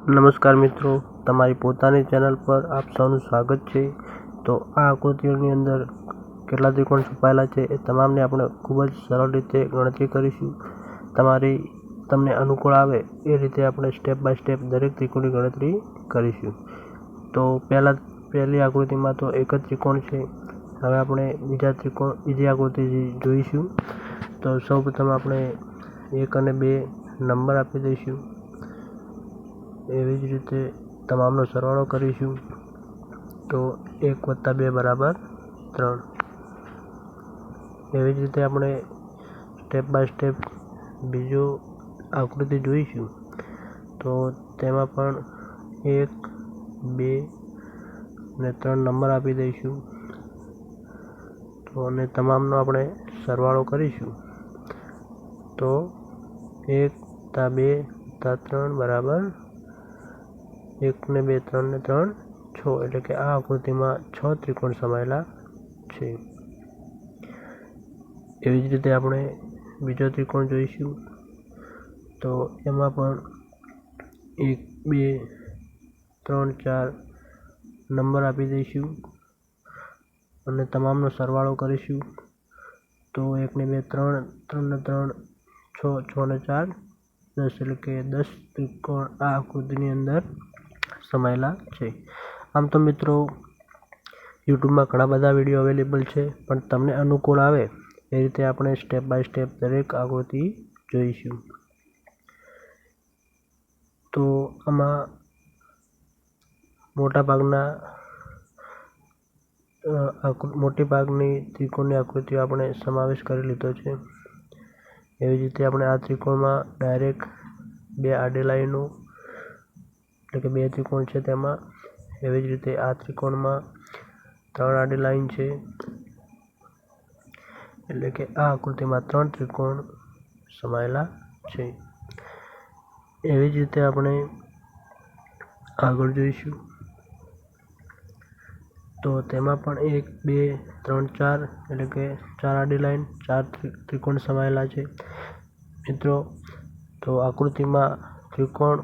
નમસ્કાર મિત્રો, તમારી પોતાની ચેનલ પર આપ સૌનું સ્વાગત છે। તો આ આકૃતિઓની અંદર કેટલા ત્રિકોણ છુપાયેલા છે એ તમામને આપણે ખૂબ જ સરળ રીતે ગણતરી કરીશું। તમને અનુકૂળ આવે એ રીતે આપણે સ્ટેપ બાય સ્ટેપ દરેક ત્રિકોણની ગણતરી કરીશું। તો પહેલી આકૃતિમાં તો એક જ ત્રિકોણ છે। હવે આપણે બીજી આકૃતિ જોઈશું। તો સૌપ્રથમ આપણે 1 અને 2 નંબર આપી દઈશું। એવી જ રીતે તમામનો સરવાળો કરીશું। તો 1 + 2 = 3। એવી જ રીતે આપણે સ્ટેપ બાય સ્ટેપ બીજો આકૃતિ જોઈશું। તો તેમાં પણ 1, 2 અને 3 નંબર આપી દઈશું। તો અને તમામનો આપણે સરવાળો કરીશું। તો 1 + 2 + 3 = 1 ને 2 3 ને 3 6, એટલે કે આ આકૃતિમાં 6 ત્રિકોણ સમાયેલા છે। એવી જ રીતે આપણે બીજો ત્રિકોણ જોઈશું। તો એમાં પણ 1, 2, 3, 4 નંબર આપી દઈશું અને તમામનો સરવાળો કરીશું। તો 1 ને 2 3, 3 ને 3 6, 6 ને 4 10, એટલે કે 10 ત્રિકોણ આ આકૃતિની અંદર સમાયેલા છે। આમ તો મિત્રો યુટ્યુબમાં ઘણા બધા વિડીયો અવેલેબલ છે, પણ તમને અનુકૂળ આવે એ રીતે આપણે સ્ટેપ બાય સ્ટેપ દરેક આકૃતિ જોઈશું। તો આમાં મોટી ભાગની ત્રિકોણની આકૃતિઓ આપણે સમાવેશ કરી લીધો છે। એવી જ રીતે આપણે આ ત્રિકોણમાં ડાયરેક્ટ 2 આડી લાઈનો, એટલે કે 2 ત્રિકોણ છે તેમાં, એવી જ રીતે આ ત્રિકોણમાં 3 આડી લાઈન છે, એટલે કે આ આકૃતિમાં 3 ત્રિકોણ સમાયેલા છે। એવી જ રીતે આપણે આગળ જોઈશું। તો તેમાં પણ 1, 2, 3, 4, એટલે કે 4 આડી લાઈન, 4 ત્રિકોણ સમાયેલા છે મિત્રો। તો આકૃતિમાં ત્રિકોણ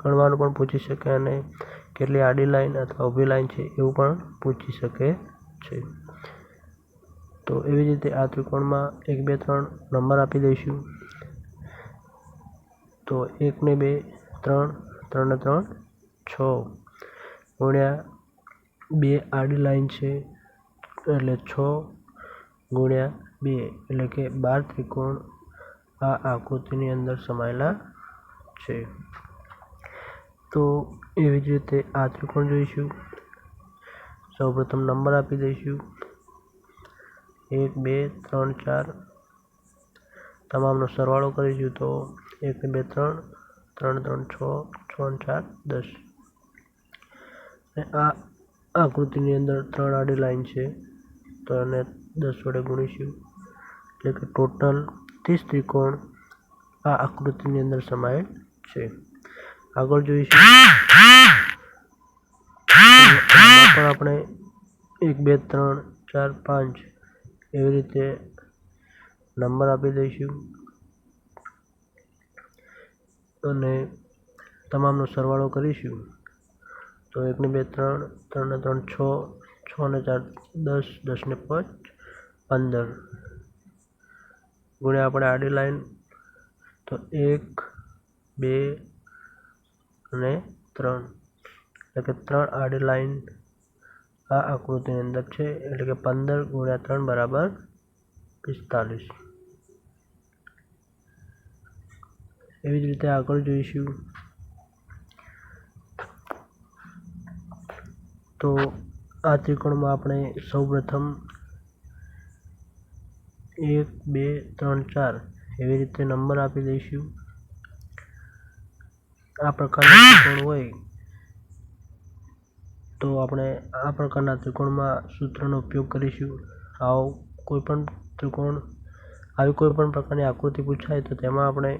ગણવાનું પણ પૂછી શકે અને કેટલી આડી લાઈન અથવા ઊભી લાઈન છે એવું પણ પૂછી શકે છે। તો એવી જ રીતે આ ત્રિકોણમાં 1, 2, 3 નંબર આપી દઈશું। તો 1 ને 2 3, 3 ને 3 6 ગુણ્યા 2 આડી લાઈન છે, એટલે 6 ગુણ્યા 2, એટલે કે 12 ત્રિકોણ આ આકૃતિની અંદર સમાયેલા છે। તો એવી જ રીતે આ ત્રિકોણ જોઈશું। સૌપ્રથમ નંબર આપી દઈશું 1, 2, 3, 4 તમામનો સરવાળો કરીશું। તો 1 ને 2 3, 3 ને 3 6, 6 ને 4 10, અને આ આકૃતિની અંદર 3 આડી લાઈન છે, તો એને 10 વડે ગુણીશું, એટલે કે ટોટલ 30 ત્રિકોણ આ આકૃતિની અંદર સમાયેલ છે। આગળ જોઈશું। એમાં પણ આપણે 1, 2, 3, 4, 5 એવી રીતે નંબર આપી દઈશું અને તમામનો સરવાળો કરીશું। તો 1 ને 2 3, 3 ને 3 6, 6 ને 4 10, 10 ને 5 15 ગુણ્યા આપણે આડી લાઈન, તો 1, 2 અને 3, એટલે કે 3 આડી લાઈન આ આકૃતિની અંદર છે, એટલે કે 15 ગુણ્યા 3 = 45। એવી જ રીતે આગળ જોઈશું। તો આ ત્રિકોણમાં આપણે સૌપ્રથમ 1, 2, 3, 4 એવી રીતે નંબર આપી દઈશું। આ પ્રકારના ત્રિકોણ હોય તો આપણે આ પ્રકારના ત્રિકોણમાં સૂત્રનો ઉપયોગ કરીશું। આવી કોઈ પણ પ્રકારની આકૃતિ પૂછાય તો તેમાં આપણે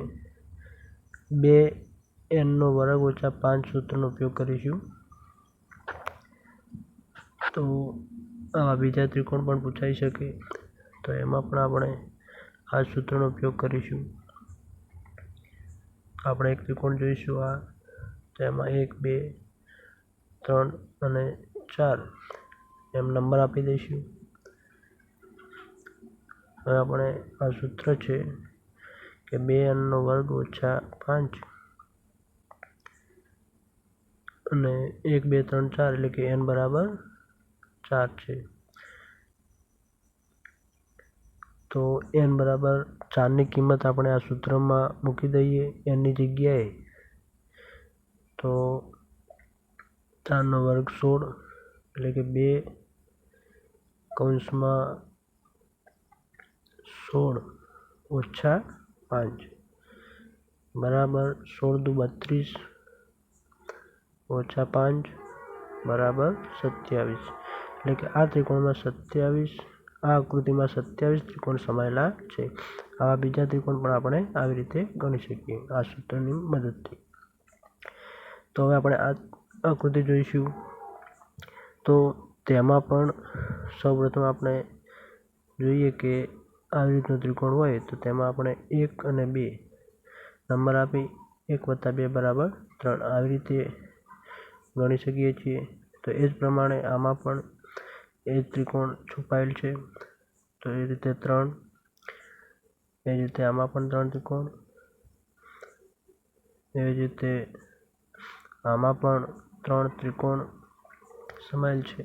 2n² - 5 સૂત્રનો ઉપયોગ કરીશું। તો આવા બીજા ત્રિકોણ પણ પૂછાઈ શકે, તો એમાં પણ આપણે આ સૂત્રનો ઉપયોગ કરીશું। આપણે એક ત્રિકોણ જોઈશું। આ તેમાં 1 2 3 અને 4 એમ નંબર આપી દઈશું. હવે આપણે આ સૂત્ર છે કે 2n નો વર્ગ ઓછા 5 અને 1 2 3 4 એટલે કે n બરાબર 4 છે. તો n બરાબર 4ની કિંમત આપણે આ સૂત્રમાં મૂકી દઈએ n ની જગ્યાએ. તો 4 નો વર્ગ 16 એટલે કે 2 કૌંસમાં 16 ઓછા 5 બરાબર 16 દુ 32 ઓછા 5 બરાબર 27. એટલે કે આ ત્રિકોણમાં 27 આ આકૃતિમાં 27 ત્રિકોણ સમાયેલા છે. આવા બીજા ત્રિકોણ પણ આપણે આવી રીતે ગણી શકીએ આ સૂત્રની મદદથી. તો હવે આપણે આ આકૃતિ જોઈશું. તો તેમાં પણ સૌપ્રથમ આપણે જોઈએ કે આવી રીતનો ત્રિકોણ હોય તો તેમાં આપણે 1 અને 2 નંબર આપી 1 + 2 બરાબર 3 આવી રીતે ગણી શકીએ છીએ. તો એ જ પ્રમાણે આમાં પણ એ જ ત્રિકોણ છુપાયેલ છે. તો એ રીતે 3 એ જ રીતે આમાં પણ 3 ત્રિકોણ, એવી જ રીતે આમાં પણ 3 ત્રિકોણ સમાયેલ છે.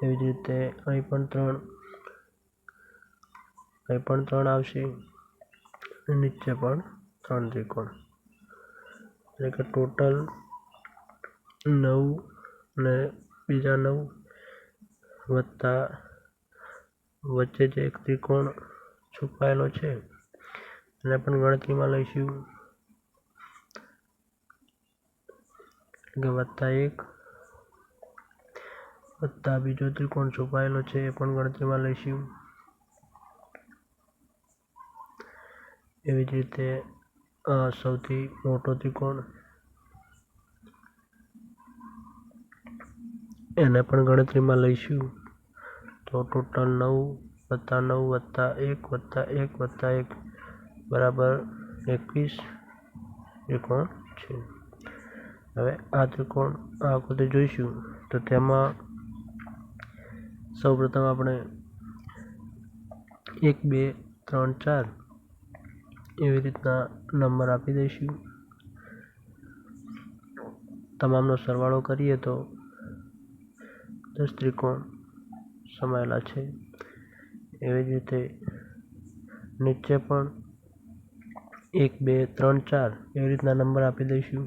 એવી જ રીતે અહીં પણ 3 આવશે અને નીચે પણ 3 ત્રિકોણ એટલે કે ટોટલ 9 અને બીજા 9 વત્તા વચ્ચે જે એક ત્રિકોણ છુપાયેલો છે એને પણ ગણતરીમાં લઈશું કે +1 વત્તા બીજો ત્રિકોણ છુપાયેલો છે એ પણ ગણતરીમાં લઈશું. એવી જ રીતે સૌથી મોટો ત્રિકોણ એને પણ ગણતરીમાં લઈશું. તો ટોટલ 9 વત્તા 9 વત્તા 1 વત્તા 1 વત્તા 1 બરાબર 21 ત્રિકોણ છે. હવે આ ત્રિકોણ આ આકૃતિ જોઈશું તો તેમાં સૌપ્રથમ આપણે 1 2 3 4 એવી રીતના નંબર આપી દઈશું. તમામનો સરવાળો કરીએ તો 10 ત્રિકોણ સમાયેલા છે. એવી જ રીતે નીચે પણ 1 2 3 4 એવી રીતના નંબર આપી દઈશું.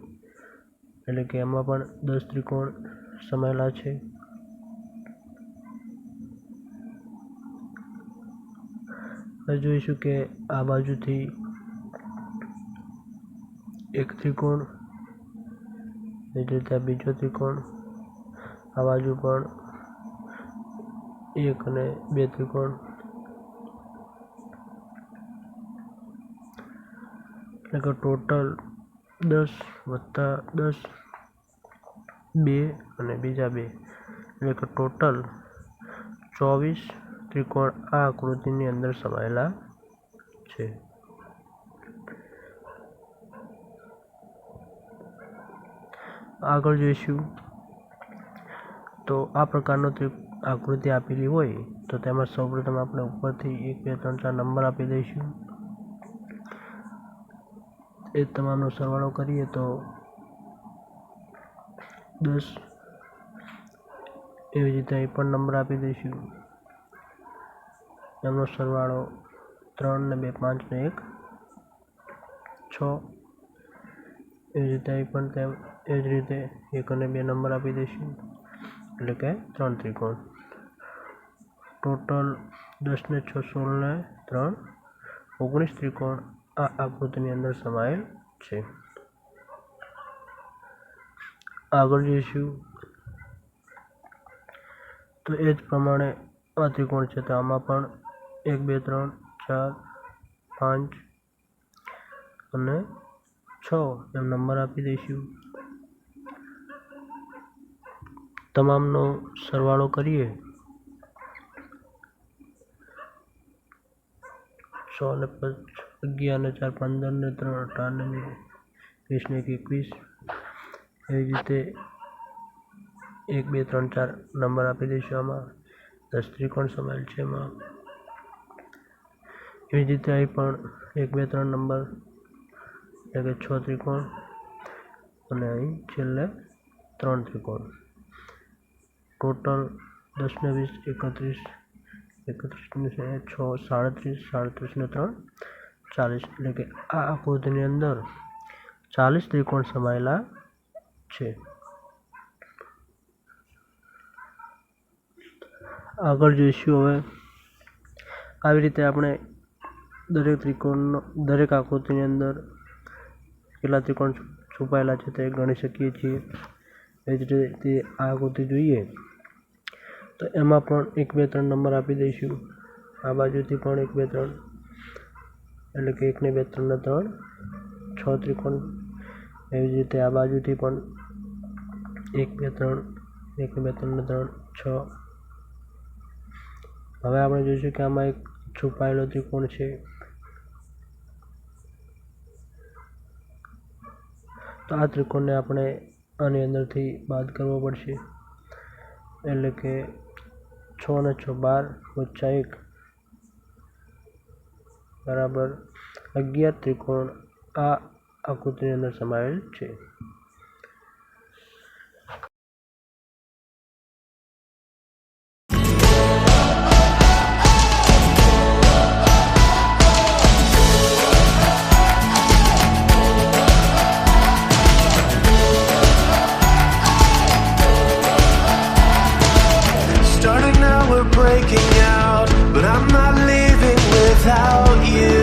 એટલે કે એમાં પણ 10 ત્રિકોણ સમાયેલા છે. હવે જોઈશું કે આ બાજુથી એક ત્રિકોણ, એ જ રીતે બીજો ત્રિકોણ, આ બાજુ પણ 1 અને 2 ત્રિકોણ એટલે કે ટોટલ 10 વત્તા 10 2 અને બીજા 2 એટલે કે ટોટલ 24 ત્રિકોણ આ આકૃતિની અંદર સમાયેલા છે. આગળ જોઈશું તો આ પ્રકારનો આકૃતિ આપેલી હોય તો તેમાં સૌપ્રથમ આપણે ઉપરથી 1 2 3 4 નંબર આપી દઈશું. એ તમામનો સરવાળો કરીએ તો 10. એવી રીતે અહીં પણ નંબર આપી દઈશું. એમનો સરવાળો 3 ને 2 5 ને 1 6. એવી રીતે અહીં પણ એ જ રીતે 1 અને 2 નંબર આપી દઈશું એટલે કે 3 ત્રિકોણ. ટોટલ 10 ને 6 16 ને 3 19 ત્રિકોણ આ આકૃતિની અંદર સમાયેલ છે. આગળ જઈશું તો એ જ પ્રમાણે આ ત્રિકોણ છે તો આમાં પણ 1 2 3 4 5 અને 6 એમ નંબર આપી દઈશું. તમામનો સરવાળો કરીએ 6 ને 5 11 ને 4 15 ને 3 18 ને 20 ને 21 એવી જ રીતે 1 2 3 4 નંબર આપી દઈશું. આમાં 10 ત્રિકોણ સમાયેલ છે. એમાં એવી જ રીતે અહીં પણ 1 2 3 નંબર એટલે કે 6 ત્રિકોણ અને અહીં છેલ્લે 3 ત્રિકોણ. ટોટલ 10 ને 20 31 31 ને 6 37 37 ને 3 40 એટલે કે આ આકૃતિની અંદર 40 ત્રિકોણ સમાયેલા છે. આગળ જોઈશું. હવે આવી રીતે આપણે દરેક આકૃતિની અંદર કેટલા ત્રિકોણ છુપાયેલા છે તે ગણી શકીએ છીએ. એ જ રીતે આ આકૃતિ જોઈએ તો એમાં પણ 1 2 3 નંબર આપી દઈશું. આ બાજુથી પણ 1 2 3 એટલે કે 1 ને 2 3 ને 3 6 ત્રિકોણ. એવી જ રીતે આ બાજુથી પણ 1 2 3 1 ને 2 3 ને 3 6. હવે આપણે જોઈશું કે આમાં એક છુપાયેલો ત્રિકોણ છે. તો આ ત્રિકોણને આપણે આની અંદરથી બાદ કરવો પડશે. એટલે કે 6 ને 6 12 વચ્ચે 1 બરાબર 11 ત્રિકોણ આ આકૃતિની અંદર સમાયેલ છે. Starting now, we're breaking out, but I'm not leaving without you.